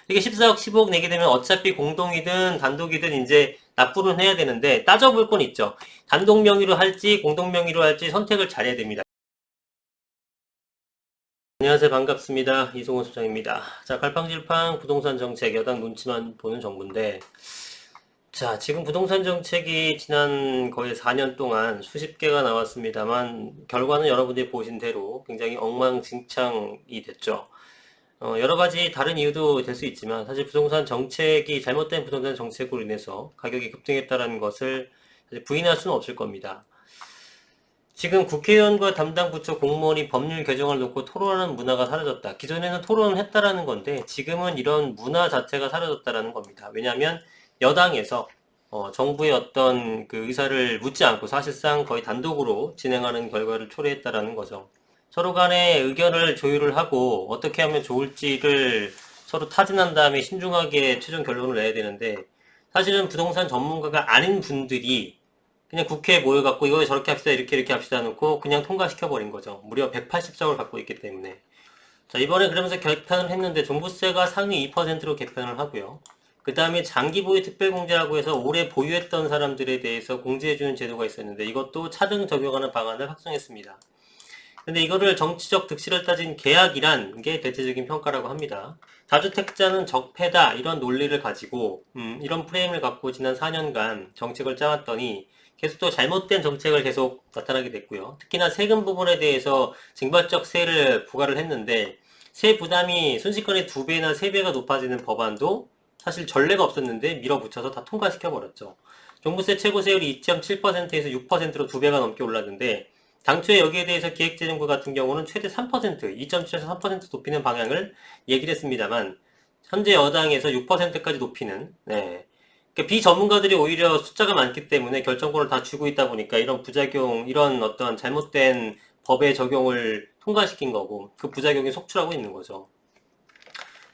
이게 14억, 15억 내게 되면 어차피 공동이든 단독이든 이제 납부는 해야 되는데 따져볼 건 있죠. 단독 명의로 할지 공동 명의로 할지 선택을 잘해야 됩니다. 안녕하세요. 반갑습니다. 이송호 소장입니다. 자, 갈팡질팡 부동산 정책 여당 눈치만 보는 정부인데 자, 지금 부동산 정책이 지난 거의 4년 동안 수십 개가 나왔습니다만 결과는 여러분들이 보신 대로 굉장히 엉망진창이 됐죠. 여러 가지 다른 이유도 될 수 있지만 사실 부동산 정책이 잘못된 부동산 정책으로 인해서 가격이 급등했다는 것을 사실 부인할 수는 없을 겁니다. 지금 국회의원과 담당 부처 공무원이 법률 개정을 놓고 토론하는 문화가 사라졌다. 기존에는 토론을 했다라는 건데 지금은 이런 문화 자체가 사라졌다라는 겁니다. 왜냐하면 여당에서 정부의 어떤 그 의사를 묻지 않고 사실상 거의 단독으로 진행하는 결과를 초래했다라는 거죠. 서로 간에 의견을 조율을 하고 어떻게 하면 좋을지를 서로 타진한 다음에 신중하게 최종 결론을 내야 되는데 사실은 부동산 전문가가 아닌 분들이 그냥 국회에 모여갖고 이거 저렇게 합시다 이렇게 합시다 놓고 그냥 통과시켜버린 거죠. 무려 180석을 갖고 있기 때문에. 자, 이번에 그러면서 개편을 했는데 종부세가 상위 2%로 개편을 하고요. 그 다음에 장기 보유 특별공제라고 해서 오래 보유했던 사람들에 대해서 공제해주는 제도가 있었는데 이것도 차등 적용하는 방안을 확정했습니다. 근데 이거를 정치적 득실을 따진 계약이란 게 대체적인 평가라고 합니다. 다주택자는 적폐다 이런 논리를 가지고 이런 프레임을 갖고 지난 4년간 정책을 짜왔더니 계속 또 잘못된 정책을 계속 나타나게 됐고요. 특히나 세금 부분에 대해서 징벌적 세를 부과를 했는데 세 부담이 순식간에 2배나 3배가 높아지는 법안도 사실 전례가 없었는데 밀어붙여서 다 통과시켜버렸죠. 종부세 최고세율이 2.7%에서 6%로 2배가 넘게 올랐는데 당초에 여기에 대해서 기획재정부 같은 경우는 최대 3%, 2.7에서 3% 높이는 방향을 얘기를 했습니다만 현재 여당에서 6%까지 높이는 그러니까 비전문가들이 오히려 숫자가 많기 때문에 결정권을 다 쥐고 있다 보니까 이런 부작용, 이런 어떤 잘못된 법의 적용을 통과시킨 거고 그 부작용이 속출하고 있는 거죠.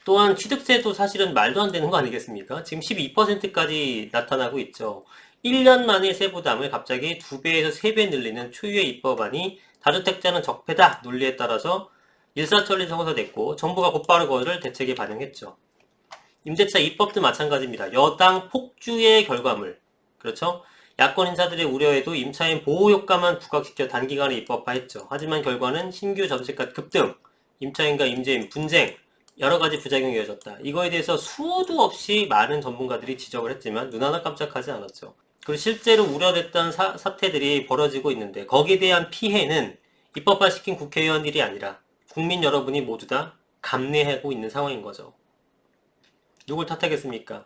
또한 취득세도 사실은 말도 안 되는 거 아니겠습니까? 지금 12%까지 나타나고 있죠. 1년 만에 세부담을 갑자기 2배에서 3배 늘리는 초유의 입법안이 다주택자는 적폐다 논리에 따라서 일사천리 성사됐고 정부가 곧바로 그것을 대책에 반영했죠. 임대차 입법도 마찬가지입니다. 여당 폭주의 결과물. 그렇죠? 야권 인사들의 우려에도 임차인 보호 효과만 부각시켜 단기간에 입법화했죠. 하지만 결과는 신규 전세가 급등, 임차인과 임대인 분쟁, 여러 가지 부작용이 이어졌다. 이거에 대해서 수도 없이 많은 전문가들이 지적을 했지만 눈 하나 깜짝하지 않았죠. 그리고 실제로 우려됐던 사태들이 벌어지고 있는데 거기에 대한 피해는 입법화시킨 국회의원들이 아니라 국민 여러분이 모두 다 감내하고 있는 상황인 거죠. 누굴 탓하겠습니까?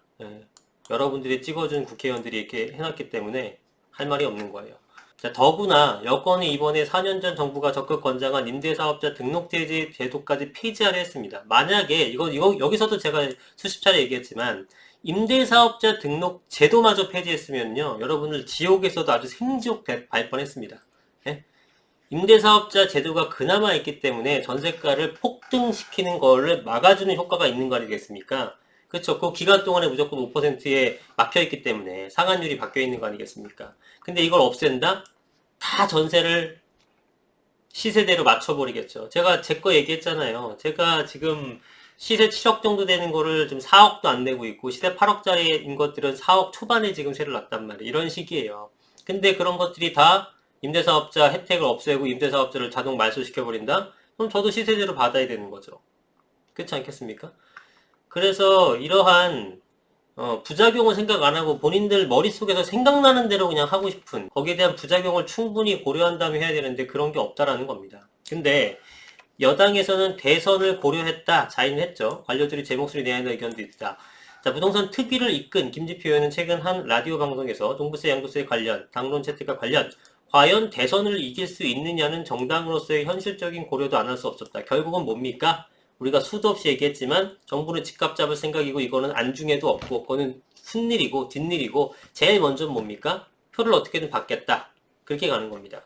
여러분들이 찍어준 국회의원들이 이렇게 해놨기 때문에 할 말이 없는 거예요. 자, 더구나 여권이 이번에 4년 전 정부가 적극 권장한 임대사업자 등록제재 제도까지 폐지하려 했습니다. 만약에 이거 여기서도 제가 수십 차례 얘기했지만 임대사업자 등록 제도마저 폐지했으면요 여러분들 지옥에서도 아주 생지옥 발 뻔했습니다. 예? 임대사업자 제도가 그나마 있기 때문에 전세가를 폭등시키는 거를 막아주는 효과가 있는 거 아니겠습니까? 그렇죠. 그 기간 동안에 무조건 5%에 막혀있기 때문에 상한율이 바뀌어있는 거 아니겠습니까? 근데 이걸 없앤다? 다 전세를 시세대로 맞춰버리겠죠. 제가 제 거 얘기했잖아요. 제가 지금 시세 7억 정도 되는 거를 지금 4억도 안 내고 있고 시세 8억짜리인 것들은 4억 초반에 지금 세를 놨단 말이에요. 이런 식이에요. 근데 그런 것들이 다 임대사업자 혜택을 없애고 임대사업자를 자동 말소시켜버린다? 그럼 저도 시세대로 받아야 되는 거죠. 그렇지 않겠습니까? 그래서 이러한 부작용을 생각 안 하고 본인들 머릿속에서 생각나는 대로 그냥 하고 싶은 거기에 대한 부작용을 충분히 고려한 다음에 해야 되는데 그런 게 없다라는 겁니다. 근데 여당에서는 대선을 고려했다 자인했죠. 관료들이 제 목소리 내야 하는 의견도 있다. 자, 부동산 특위를 이끈 김지표 의원은 최근 한 라디오 방송에서 종부세 양도세 관련 당론 채택과 관련 과연 대선을 이길 수 있느냐는 정당으로서의 현실적인 고려도 안 할 수 없었다. 결국은 뭡니까? 우리가 수도 없이 얘기했지만 정부는 집값 잡을 생각이고 이거는 안중에도 없고 그거는 훗일이고 뒷일이고 제일 먼저는 뭡니까? 표를 어떻게든 받겠다. 그렇게 가는 겁니다.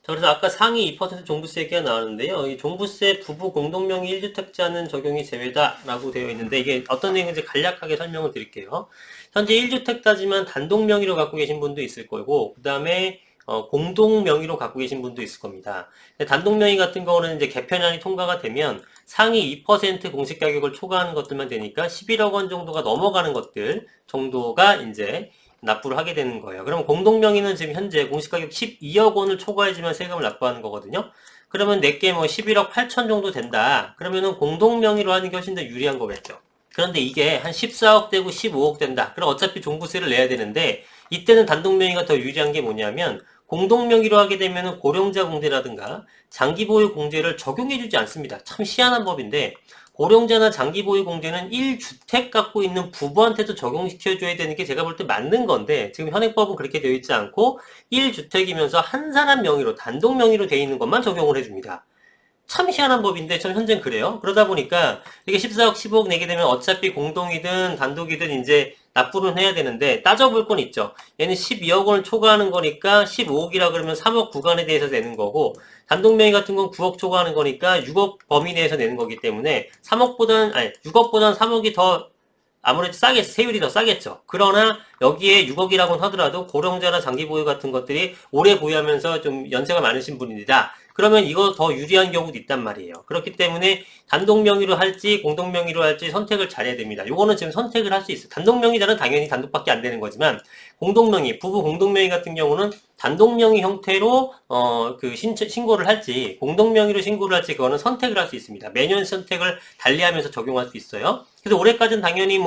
자, 그래서 아까 상위 2% 종부세 얘기가 나왔는데요. 이 종부세 부부 공동명의 1주택자는 적용이 제외다라고 되어 있는데 이게 어떤 내용인지 간략하게 설명을 드릴게요. 현재 1주택자지만 단독 명의로 갖고 계신 분도 있을 거고 그 다음에 공동 명의로 갖고 계신 분도 있을 겁니다. 단독 명의 같은 경우는 이제 개편안이 통과가 되면 상위 2% 공시 가격을 초과하는 것들만 되니까 11억 원 정도가 넘어가는 것들 정도가 이제 납부를 하게 되는 거예요. 그러면 공동 명의는 지금 현재 공시 가격 12억 원을 초과해주면 세금을 납부하는 거거든요. 그러면 내게 뭐 11억 8천 정도 된다. 그러면은 공동 명의로 하는 게 훨씬 더 유리한 거겠죠. 그런데 이게 한 14억 되고 15억 된다. 그럼 어차피 종부세를 내야 되는데 이때는 단독 명의가 더 유리한 게 뭐냐면 공동 명의로 하게 되면 고령자 공제라든가 장기 보유 공제를 적용해주지 않습니다. 참 희한한 법인데 고령자나 장기 보유 공제는 1주택 갖고 있는 부부한테도 적용시켜줘야 되는 게 제가 볼 때 맞는 건데 지금 현행법은 그렇게 되어 있지 않고 1주택이면서 한 사람 명의로 단독 명의로 되어 있는 것만 적용을 해줍니다. 참 희한한 법인데 전 현재는 그래요. 그러다 보니까 이게 14억, 15억 내게 되면 어차피 공동이든 단독이든 이제 납부는 해야 되는데 따져볼 건 있죠. 얘는 12억 원을 초과하는 거니까 15억이라 그러면 3억 구간에 대해서 내는 거고 단독 명의 같은 건 9억 초과하는 거니까 6억 범위 내에서 내는 거기 때문에 6억보다는 3억이 더 아무래도 세율이 더 싸겠죠. 그러나 여기에 6억이라고는 하더라도 고령자나 장기 보유 같은 것들이 오래 보유하면서 좀 연세가 많으신 분이다. 그러면 이거 더 유리한 경우도 있단 말이에요. 그렇기 때문에 단독 명의로 할지 공동 명의로 할지 선택을 잘해야 됩니다. 요거는 지금 선택을 할 수 있어요. 단독 명의자는 당연히 단독밖에 안 되는 거지만 공동 명의, 부부 공동 명의 같은 경우는 단독 명의 형태로 신고를 할지 공동 명의로 신고를 할지 그거는 선택을 할 수 있습니다. 매년 선택을 달리하면서 적용할 수 있어요. 그래서 올해까지는 당연히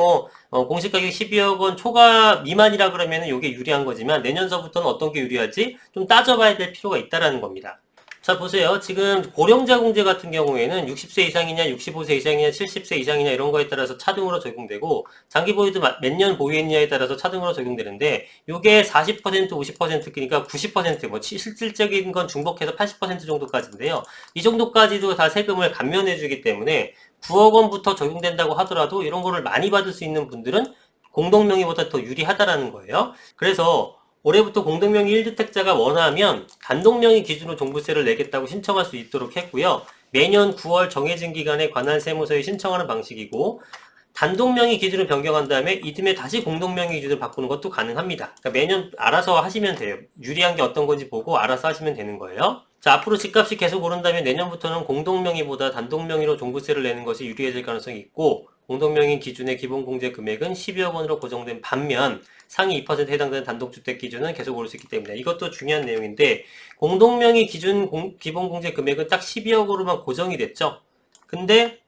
공시 가격 12억 원 초과 미만이라 그러면은 이게 유리한 거지만 내년서부터는 어떤 게 유리할지 좀 따져봐야 될 필요가 있다라는 겁니다. 자, 보세요. 지금 고령자 공제 같은 경우에는 60세 이상이냐, 65세 이상이냐, 70세 이상이냐 이런 거에 따라서 차등으로 적용되고 장기 보유도 몇 년 보유했냐에 따라서 차등으로 적용되는데 이게 40%, 50% 그러니까 90% 실질적인 건 중복해서 80% 정도까지인데요. 이 정도까지도 다 세금을 감면해 주기 때문에 9억 원부터 적용된다고 하더라도 이런 거를 많이 받을 수 있는 분들은 공동명의보다 더 유리하다라는 거예요. 그래서 올해부터 공동명의 1주택자가 원하면 단독명의 기준으로 종부세를 내겠다고 신청할 수 있도록 했고요. 매년 9월 정해진 기간에 관할 세무서에 신청하는 방식이고 단독명의 기준을 변경한 다음에 이듬해 다시 공동명의 기준을 바꾸는 것도 가능합니다. 그러니까 매년 알아서 하시면 돼요. 유리한 게 어떤 건지 보고 알아서 하시면 되는 거예요. 자, 앞으로 집값이 계속 오른다면 내년부터는 공동명의보다 단독명의로 종부세를 내는 것이 유리해질 가능성이 있고 공동명의 기준의 기본공제 금액은 12억 원으로 고정된 반면 상위 2% 해당되는 단독주택 기준은 계속 오를 수 있기 때문에 이것도 중요한 내용인데 공동명의 기준 기본공제 금액은 딱 12억으로만 고정이 됐죠. 근데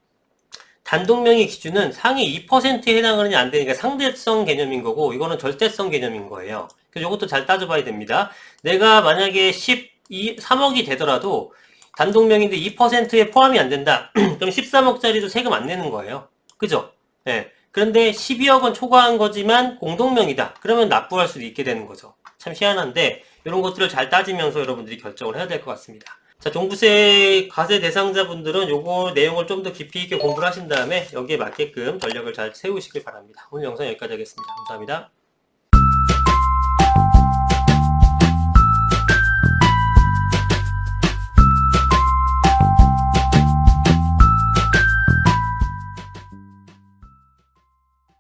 단독명의 기준은 상위 2%에 해당하느냐 안 되니까 상대성 개념인 거고 이거는 절대성 개념인 거예요. 그래서 이것도 잘 따져봐야 됩니다. 내가 만약에 3억이 되더라도 단독명인데 2%에 포함이 안 된다. 그럼 13억짜리도 세금 안 내는 거예요. 그죠? 네. 그런데 12억 원 초과한 거지만 공동명의다. 그러면 납부할 수도 있게 되는 거죠. 참 희한한데 이런 것들을 잘 따지면서 여러분들이 결정을 해야 될 것 같습니다. 자, 종부세 과세 대상자분들은 요거 내용을 좀 더 깊이 있게 공부를 하신 다음에 여기에 맞게끔 전략을 잘 세우시길 바랍니다. 오늘 영상 여기까지 하겠습니다. 감사합니다.